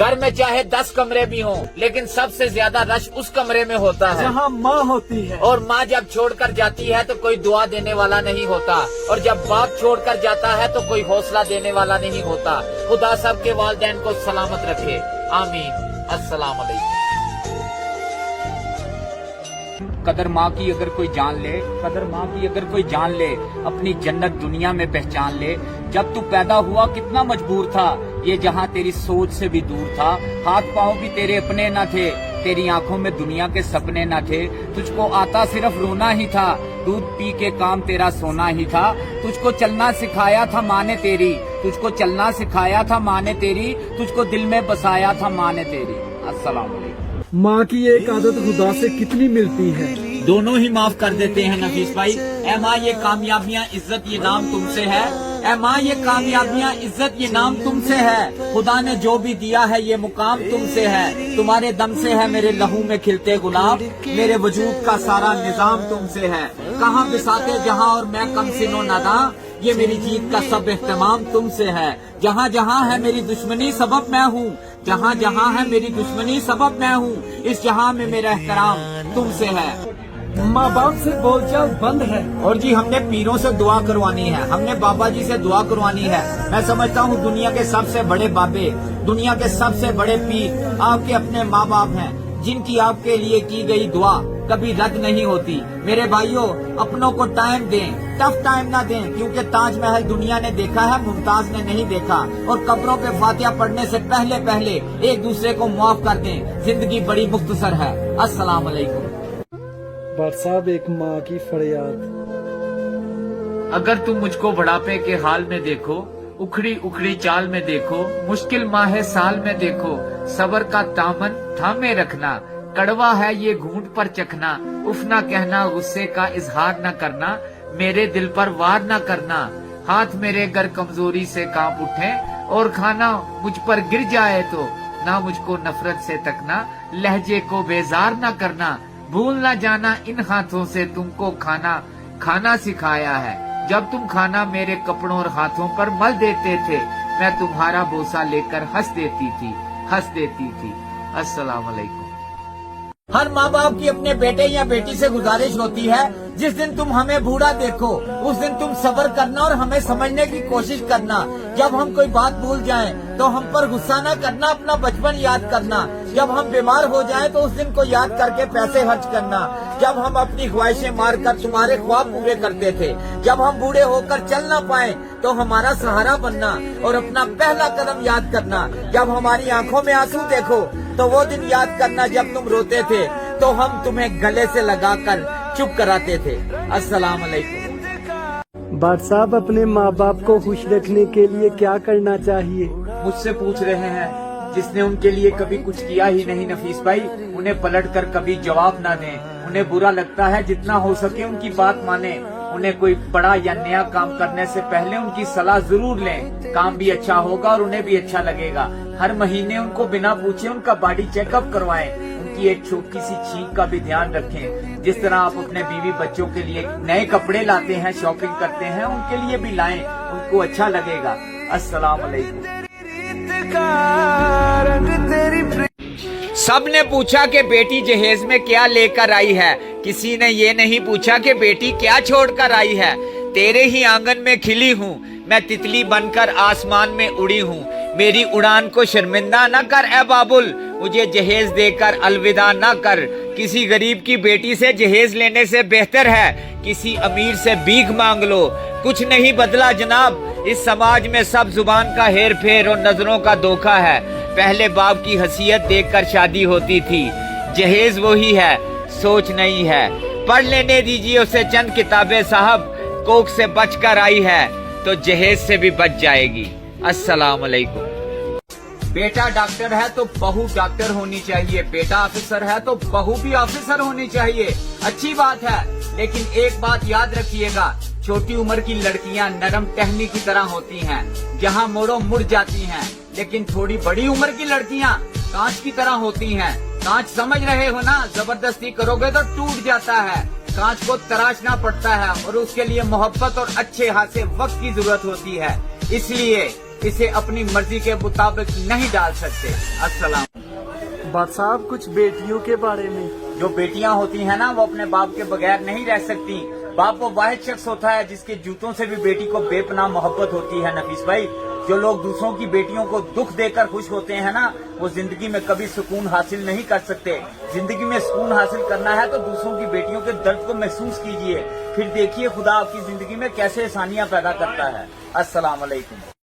घर में चाहे 10 कमरे भी हों, लेकिन सबसे ज्यादा रश उस कमरे में होता है जहाँ माँ होती है। और माँ जब छोड़कर जाती है तो कोई दुआ देने वाला नहीं होता, और जब बाप छोड़कर जाता है तो कोई हौसला देने वाला नहीं होता। खुदा सबके वालिदैन को सलामत रखे, आमीन। अस्सलाम वालेकुम। कदर माँ की अगर कोई जान ले, कदर माँ की अगर कोई जान ले, अपनी जन्नत दुनिया में पहचान ले। जब तू पैदा हुआ कितना मजबूर था, ये जहाँ तेरी सोच से भी दूर था। हाथ पाँव भी तेरे अपने न थे, तेरी आंखों में दुनिया के सपने न थे। तुझको आता सिर्फ रोना ही था, दूध पी के काम तेरा सोना ही था। तुझको चलना सिखाया था माँ ने तेरी, तुझको चलना सिखाया था माँ ने तेरी, तुझको दिल में बसाया था माँ ने तेरी। अस्सलाम वालेकुम। माँ की एक आदत खुदा से कितनी मिलती है। दोनों ही माफ कर देते हैं नफीस भाई। ए माँ ये कामयाबियाँ इज्जत ये नाम तुमसे है, ए माँ ये कामयाबियाँ इज्जत ये नाम तुमसे है। खुदा ने जो भी दिया है ये मुकाम तुमसे है। तुम्हारे दम से है मेरे लहू में खिलते गुलाब, मेरे वजूद का सारा निजाम तुमसे है। कहाँ बिसाते जहाँ और मैं कम सिनो नादा, ये मेरी जीत का सब एहतमाम तुमसे है। जहाँ जहाँ है मेरी दुश्मनी सबब मैं हूँ, जहाँ जहाँ है मेरी दुश्मनी सबब मैं हूँ। इस जहाँ में मेरा एहतराम तुमसे है। माँ बाप से बोलचाल बंद है। और जी हमने पीरों से दुआ करवानी है, हमने बाबा जी से दुआ करवानी है। मैं समझता हूँ दुनिया के सबसे बड़े बाबे, दुनिया के सबसे बड़े पीर आपके अपने माँ बाप हैं, जिनकी आपके लिए की गई दुआ कभी रद्द नहीं होती। मेरे भाइयों, अपनों को टाइम दें, टफ टाइम ना दें, क्योंकि ताजमहल दुनिया ने देखा है, मुमताज ने नहीं देखा। और कब्रों पे फातिहा पढ़ने से पहले पहले एक दूसरे को माफ कर दें। जिंदगी बड़ी मुख्तसर है। अस्सलाम वालेकुम। भाट साहब, एक माँ की फरियाद। अगर तुम मुझको बुढ़ापे के हाल में देखो, उखड़ी उखड़ी चाल में देखो, मुश्किल माह साल में देखो, सबर का दामन थामे रखना। कड़वा है ये घूंट पर चखना, उफ ना कहना, गुस्से का इजहार न करना, मेरे दिल पर वार न करना। हाथ मेरे गर कमजोरी से कांप उठे और खाना मुझ पर गिर जाए तो ना मुझको नफरत से तकना, लहजे को बेजार न करना। भूल न जाना इन हाथों से तुमको खाना खाना सिखाया है। जब तुम खाना मेरे कपड़ों और हाथों पर मल देते थे, मैं तुम्हारा बोसा लेकर हंस देती थी। अस्सलाम वालेकुम। हर माँ बाप की अपने बेटे या बेटी से गुजारिश होती है, जिस दिन तुम हमें बूढ़ा देखो उस दिन तुम सब्र करना और हमें समझने की कोशिश करना। जब हम कोई बात भूल जाएं तो हम पर गुस्सा न करना, अपना बचपन याद करना। जब हम बीमार हो जाएं तो उस दिन को याद करके पैसे खर्च करना। जब हम अपनी ख्वाहिशें मारकर तुम्हारे ख्वाब पूरे करते थे, जब हम बूढ़े होकर चल ना पाए तो हमारा सहारा बनना और अपना पहला कदम याद करना। जब हमारी आंखों में आंसू देखो तो वो दिन याद करना जब तुम रोते थे तो हम तुम्हें गले से लगाकर चुप कराते थे। अस्सलाम वालेकुम। भाट साहब, अपने माँ बाप को खुश रखने के लिए क्या करना चाहिए? मुझसे पूछ रहे हैं जिसने उनके लिए कभी कुछ किया ही नहीं नफीस भाई। उन्हें पलट कर कभी जवाब ना दें। उन्हें बुरा लगता है, जितना हो सके उनकी बात माने। उन्हें कोई बड़ा या नया काम करने से पहले उनकी सलाह जरूर लें। काम भी अच्छा होगा और उन्हें भी अच्छा लगेगा। हर महीने उनको बिना पूछे उनका बॉडी चेकअप करवाएं। उनकी एक छोटी सी छींक का भी ध्यान रखें। जिस तरह आप अपने बीवी बच्चों के लिए नए कपड़े लाते हैं, शॉपिंग करते हैं, उनके लिए भी लाएं, उनको अच्छा लगेगा। अस्सलाम वालेकुम। सब ने पूछा कि बेटी जहेज में क्या लेकर आई है, किसी ने ये नहीं पूछा कि बेटी क्या छोड़कर आई है। तेरे ही आंगन में खिली हूँ, मैं तितली बनकर आसमान में उड़ी हूँ। मेरी उड़ान को शर्मिंदा न कर ए बाबुल, मुझे जहेज देकर अलविदा न कर। किसी गरीब की बेटी से जहेज लेने से बेहतर है किसी अमीर से भीख मांग लो। कुछ नहीं बदला जनाब, इस समाज में सब जुबान का हेर फेर और नजरों का धोखा है। पहले बाप की हसीयत देखकर शादी होती थी, जहेज वही है, सोच नहीं है। पढ़ लेने दीजिए उसे चंद किताबें साहब, कोख से बचकर आई है तो जहेज से भी बच जाएगी। अस्सलाम वालेकुम। बेटा डॉक्टर है तो बहू डॉक्टर होनी चाहिए, बेटा ऑफिसर है तो बहू भी ऑफिसर होनी चाहिए। अच्छी बात है, लेकिन एक बात याद रखिएगा, छोटी उम्र की लड़कियां नरम टहनी की तरह होती हैं, जहां मोड़ो मुड़ जाती हैं। लेकिन थोड़ी बड़ी उम्र की लड़कियां कांच की तरह होती हैं। कांच समझ रहे हो ना, जबरदस्ती करोगे तो टूट जाता है। कांच को तराशना पड़ता है और उसके लिए मोहब्बत और अच्छे खासे वक्त की जरूरत होती है। इसलिए इसे अपनी मर्जी के मुताबिक नहीं डाल सकते। अस्सलाम। बात साहब कुछ बेटियों के बारे में। जो बेटियां होती हैं ना वो अपने बाप के बगैर नहीं रह सकती। बाप वो वाहिद शख्स होता है जिसके जूतों से भी बेटी को बेपनाह मोहब्बत होती है। नफीस भाई, जो लोग दूसरों की बेटियों को दुख देकर खुश होते हैं ना, वो जिंदगी में कभी सुकून हासिल नहीं कर सकते। जिंदगी में सुकून हासिल करना है तो दूसरों की बेटियों के दर्द को महसूस कीजिए, फिर देखिए खुदा आपकी जिंदगी में कैसे आसानियां पैदा करता है। अस्सलाम वालेकुम।